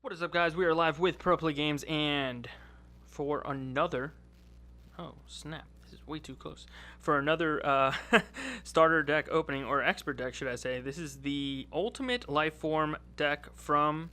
What is up, guys? We are live with Pro Play Games, and for another... Oh, snap. This is way too close. For another starter deck opening, or expert deck, should I say. This is the Ultimate Lifeform deck from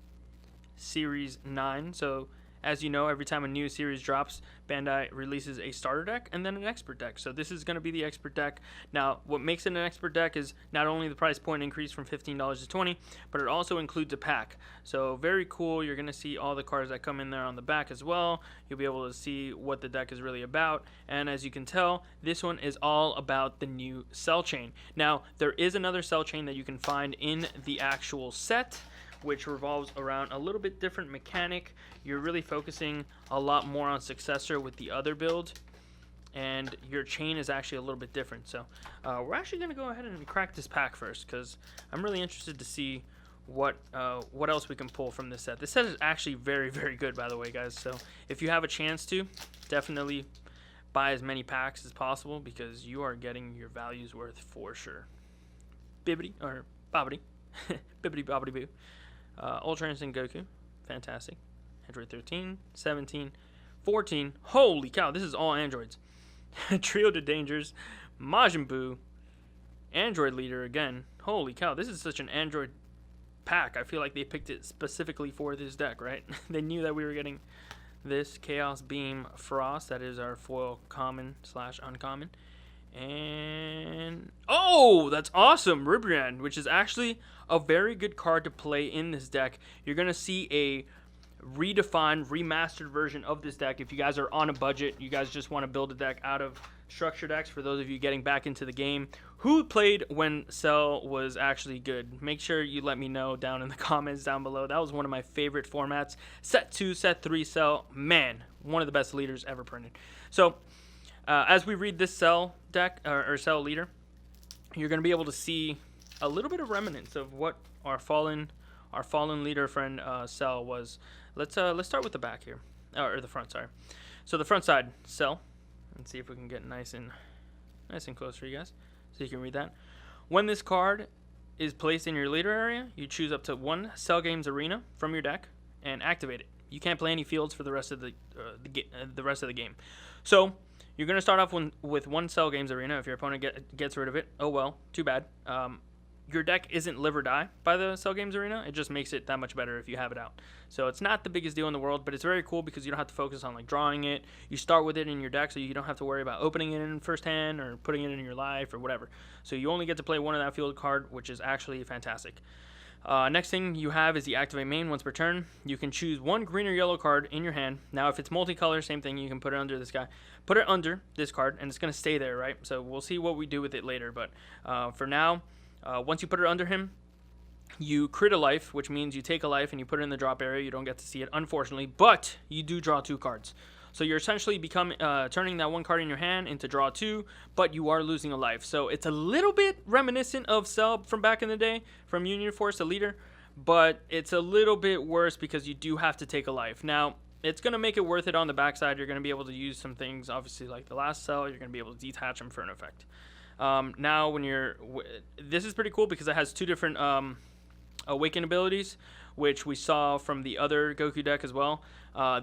Series 9. So, as you know, every time a new series drops, Bandai releases a starter deck and then an expert deck. So this is going to be the expert deck. Now, what makes it an expert deck is not only the price point increase from $15 to $20, but it also includes a pack. So very cool. You're going to see all the cards that come in there on the back as well. You'll be able to see what the deck is really about. And as you can tell, this one is all about the new cell chain. Now, there is another cell chain that you can find in the actual set, which revolves around a little bit different mechanic. You're really focusing a lot more on Successor with the other build, and your chain is actually a little bit different. So we're actually going to go ahead and crack this pack first, because I'm really interested to see what else we can pull from this set. This set is actually very, very good, by the way, guys. So if you have a chance to, definitely buy as many packs as possible, because you are getting your value's worth for sure. Bibbidi, or bobbidi. Bibbidi bobbidi boo. Ultra Instinct Goku, fantastic. Android 13, 17, 14. Holy cow, this is all androids. Trio de Dangers, Majin Buu, Android Leader again. Holy cow, this is such an android pack. I feel like they picked it specifically for this deck, right? They knew that we were getting this Chaos Beam Frost. That is our foil common / uncommon. And oh, that's awesome, Ribrian, which is actually a very good card to play in this deck. You're gonna see a redefined, remastered version of this deck. If you guys are on a budget, you guys just want to build a deck out of structure decks. For those of you getting back into the game, who played when Cell was actually good, make sure you let me know down in the comments down below. That was one of my favorite formats. Set 2, Set 3 Cell, man, one of the best leaders ever printed. So as we read this Cell deck, or Cell leader, you're going to be able to see a little bit of remnants of what our fallen leader friend Cell was. Let's start with the back here, or the front. Sorry. So the front side, Cell. Let's see if we can get nice and close for you guys, so you can read that. When this card is placed in your leader area, you choose up to one Cell Games Arena from your deck and activate it. You can't play any fields for the rest of the rest of the game. So you're going to start off with one Cell Games Arena. If your opponent gets rid of it, oh well, too bad. Your deck isn't live or die by the Cell Games Arena. It just makes it that much better if you have it out. So it's not the biggest deal in the world, but it's very cool because you don't have to focus on like drawing it. You start with it in your deck, so you don't have to worry about opening it in first hand or putting it in your life or whatever. So you only get to play one of that field card, which is actually fantastic. Next thing you have is the activate main. Once per turn, you can choose one green or yellow card in your hand. Now, if it's multicolor, same thing. You can put it under this guy. Put it under this card, and it's going to stay there, right? So we'll see what we do with it later. But for now, once you put it under him, you crit a life, which means you take a life and you put it in the drop area. You don't get to see it, unfortunately, but you do draw 2 cards. So you're essentially turning that one card in your hand into draw 2, but you are losing a life. So it's a little bit reminiscent of Cell from back in the day, from Union Force, the leader, but it's a little bit worse because you do have to take a life. Now, it's going to make it worth it on the backside. You're going to be able to use some things, obviously, like the last Cell. You're going to be able to detach them for an effect. Now, this is pretty cool because it has 2 different awaken abilities, which we saw from the other Goku deck as well.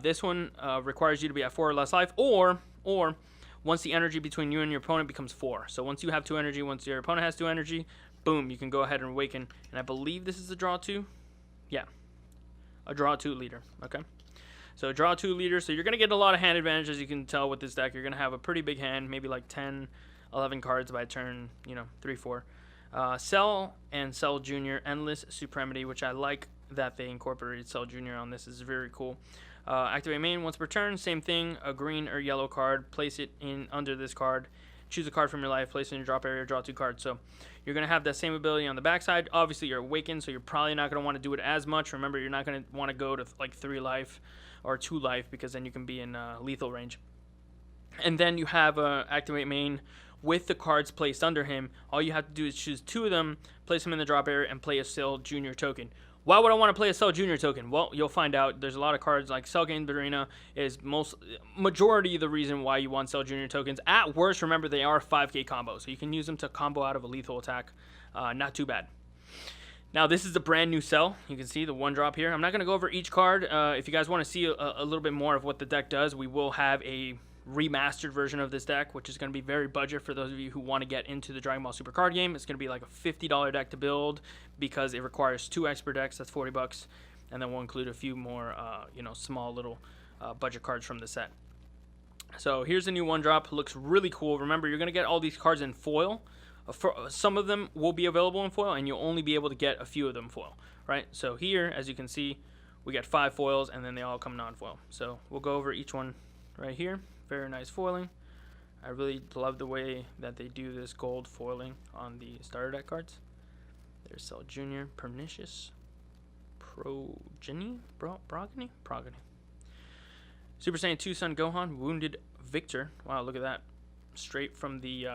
This one requires you to be at 4 or less life, or once the energy between you and your opponent becomes 4. So once you have 2 energy, once your opponent has 2 energy, boom, you can go ahead and awaken. And I believe this is a draw 2. Yeah, a draw 2 leader. Okay. So draw 2 leader. So you're going to get a lot of hand advantage, as you can tell with this deck. You're going to have a pretty big hand, maybe like 10, 11 cards by turn, 3, 4. Cell and Cell Jr. Endless Supremacy, which I like that they incorporated Cell Jr. on this. Is very cool. Activate main once per turn. Same thing. A green or yellow card. Place it in under this card. Choose a card from your life. Place it in your drop area. Draw 2 cards. So you're going to have that same ability on the backside. Obviously, you're awakened, so you're probably not going to want to do it as much. Remember, you're not going to want to go to like 3 life or 2 life because then you can be in lethal range. And then you have activate main with the cards placed under him. All you have to do is choose 2 of them, place them in the drop area, and play a Cell Jr. token. Why would I want to play a Cell Jr. token? Well, you'll find out. There's a lot of cards like Cell Games Arena is majority of the reason why you want Cell Jr. tokens. At worst, remember, they are 5k combos, so you can use them to combo out of a lethal attack. Not too bad. Now, this is a brand new cell. You can see the one drop here. I'm not going to go over each card. If you guys want to see a little bit more of what the deck does, we will have a remastered version of this deck, which is going to be very budget for those of you who want to get into the Dragon Ball Super card game. It's going to be like a $50 deck to build because it requires 2 expert decks. That's $40, and then we'll include a few more, small little budget cards from the set. So here's the new one drop. Looks really cool. Remember, you're going to get all these cards in foil. Some of them will be available in foil, and you'll only be able to get a few of them foil, right? So here, as you can see, we got 5 foils, and then they all come non-foil. So we'll go over each one right here. Very nice foiling. I really love the way that they do this gold foiling on the starter deck cards. There's Cell Jr., Pernicious, Progeny. Super Saiyan 2 Son Gohan, Wounded Victor. Wow, look at that. Straight from the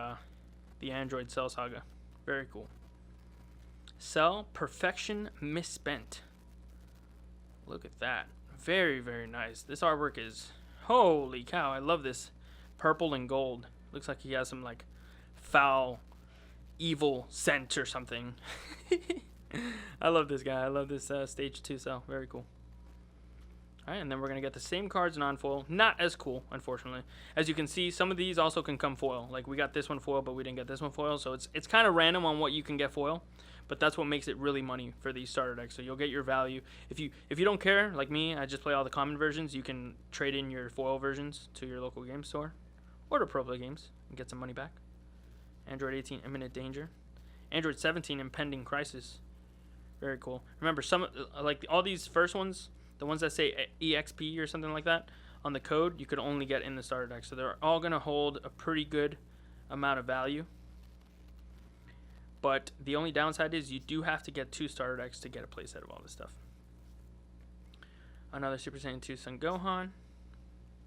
Android Cell Saga. Very cool. Cell Perfection Misspent. Look at that. Very, very nice. This artwork is... Holy cow, I love this. Purple and gold. Looks like he has some, like, foul, evil scent or something. I love this guy. I love this Stage 2 cell. Very cool. Alright, and then we're going to get the same cards non-foil. Not as cool, unfortunately. As you can see, some of these also can come foil. Like, we got this one foil, but we didn't get this one foil. So it's kind of random on what you can get foil. But that's what makes it really money for these starter decks. So you'll get your value. If you don't care, like me, I just play all the common versions. You can trade in your foil versions to your local game store. Or to Pro Play Games and get some money back. Android 18, Imminent Danger. Android 17, Impending Crisis. Very cool. Remember, some like all these first ones... The ones that say EXP or something like that on the code, you could only get in the starter deck. So they're all going to hold a pretty good amount of value. But the only downside is you do have to get 2 starter decks to get a playset of all this stuff. Another Super Saiyan 2 Son Gohan.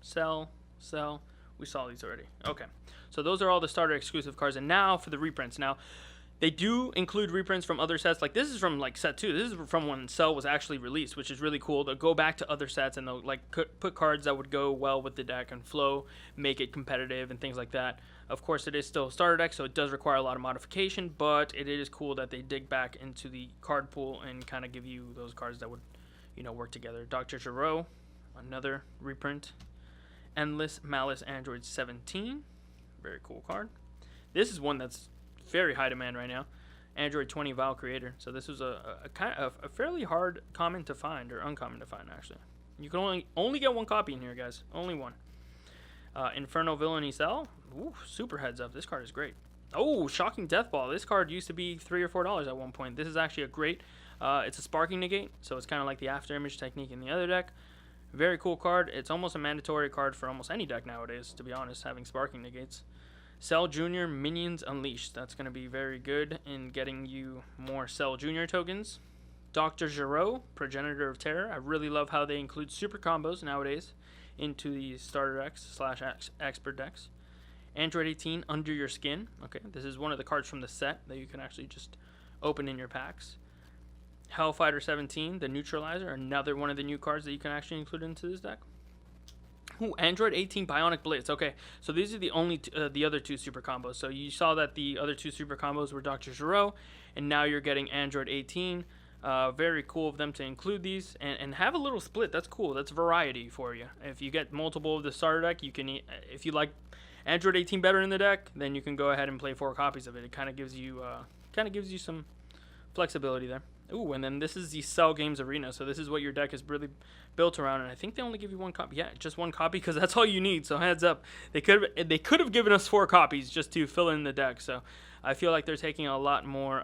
Cell. We saw these already. Okay. So those are all the starter exclusive cards. And now for the reprints. Now, they do include reprints from other sets. Like, this is from, like, set 2. This is from when Cell was actually released, which is really cool. They'll go back to other sets, and they'll, like, put cards that would go well with the deck and flow, make it competitive, and things like that. Of course, it is still a starter deck, so it does require a lot of modification, but it is cool that they dig back into the card pool and kind of give you those cards that would, work together. Dr. Gero, another reprint. Endless Malice Android 17. Very cool card. This is one that's very high demand right now. Android 20 Val Creator. So this was a kind of a fairly hard common to find, or uncommon to find, actually. You can only get 1 copy in here, guys. Only 1. Inferno Villainy Cell. Ooh, super heads up. This card is great. Oh, Shocking Death Ball. This card used to be $3 or $4 at one point. This is actually a great. It's a sparking negate, so it's kind of like the after image technique in the other deck. Very cool card. It's almost a mandatory card for almost any deck nowadays, to be honest, having sparking negates. Cell Jr. Minions Unleashed. That's going to be very good in getting you more Cell Jr. tokens. Dr. Gero, Progenitor of Terror. I really love how they include super combos nowadays into the starter decks / expert decks. Android 18, Under Your Skin. Okay, this is one of the cards from the set that you can actually just open in your packs. Hellfighter 17, the Neutralizer. Another one of the new cards that you can actually include into this deck. Ooh, Android 18 Bionic Blitz. Okay, so these are the only the other 2 super combos. So you saw that the other 2 super combos were Dr. Gero, and now you're getting Android 18. Very cool of them to include these and have a little split. That's cool. That's variety for you. If you get multiple of the starter deck, you can. If you like Android 18 better in the deck, then you can go ahead and play 4 copies of it. It kind of gives you some flexibility there. Ooh, and then this is the Cell Games Arena. So this is what your deck is really built around. And I think they only give you 1 copy. Yeah, just 1 copy because that's all you need. So heads up. They could have given us 4 copies just to fill in the deck. So I feel like they're taking a lot more.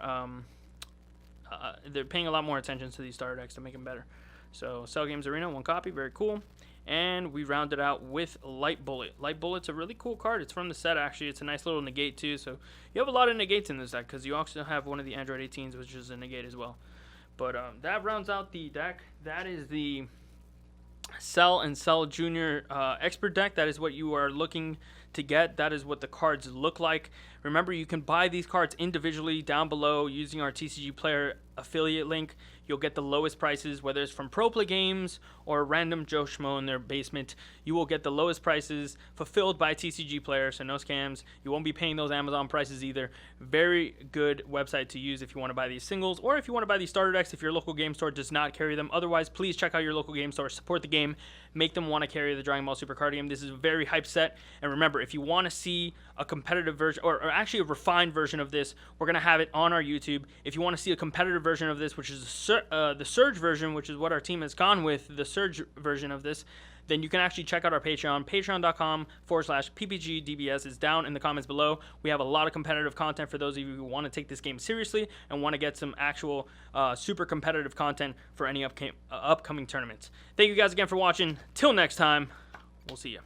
They're paying a lot more attention to these starter decks to make them better. So Cell Games Arena, 1 copy. Very cool. And we rounded out with Light Bullet. Light Bullet's a really cool card. It's from the set, actually. It's a nice little negate, too. So you have a lot of negates in this deck because you also have one of the Android 18s, which is a negate as well. But that rounds out the deck. That is the Cell and Cell Jr. Expert deck. That is what you are looking to get. That is what the cards look like. Remember, you can buy these cards individually down below using our TCG Player affiliate link. You'll get the lowest prices, whether it's from Pro Play Games or a random Joe Schmo in their basement. You will get the lowest prices fulfilled by TCG Player, so no scams. You won't be paying those Amazon prices either. Very good website to use if you want to buy these singles, or if you want to buy these starter decks if your local game store does not carry them. Otherwise, please check out your local game store, support the game, make them want to carry the Dragon Ball Super card game. This is a very hype set, and remember, if you want to see a competitive version, or actually a refined version of this, we're going to have it on our YouTube. If you want to see a competitive version of this, which is the Surge version, which is what our team has gone with, the Surge version of this, then you can actually check out our Patreon. Patreon.com/PPGDBS is down in the comments below. We have a lot of competitive content for those of you who want to take this game seriously and want to get some actual super competitive content for any upcoming tournaments. Thank you guys again for watching. Till next time, we'll see you.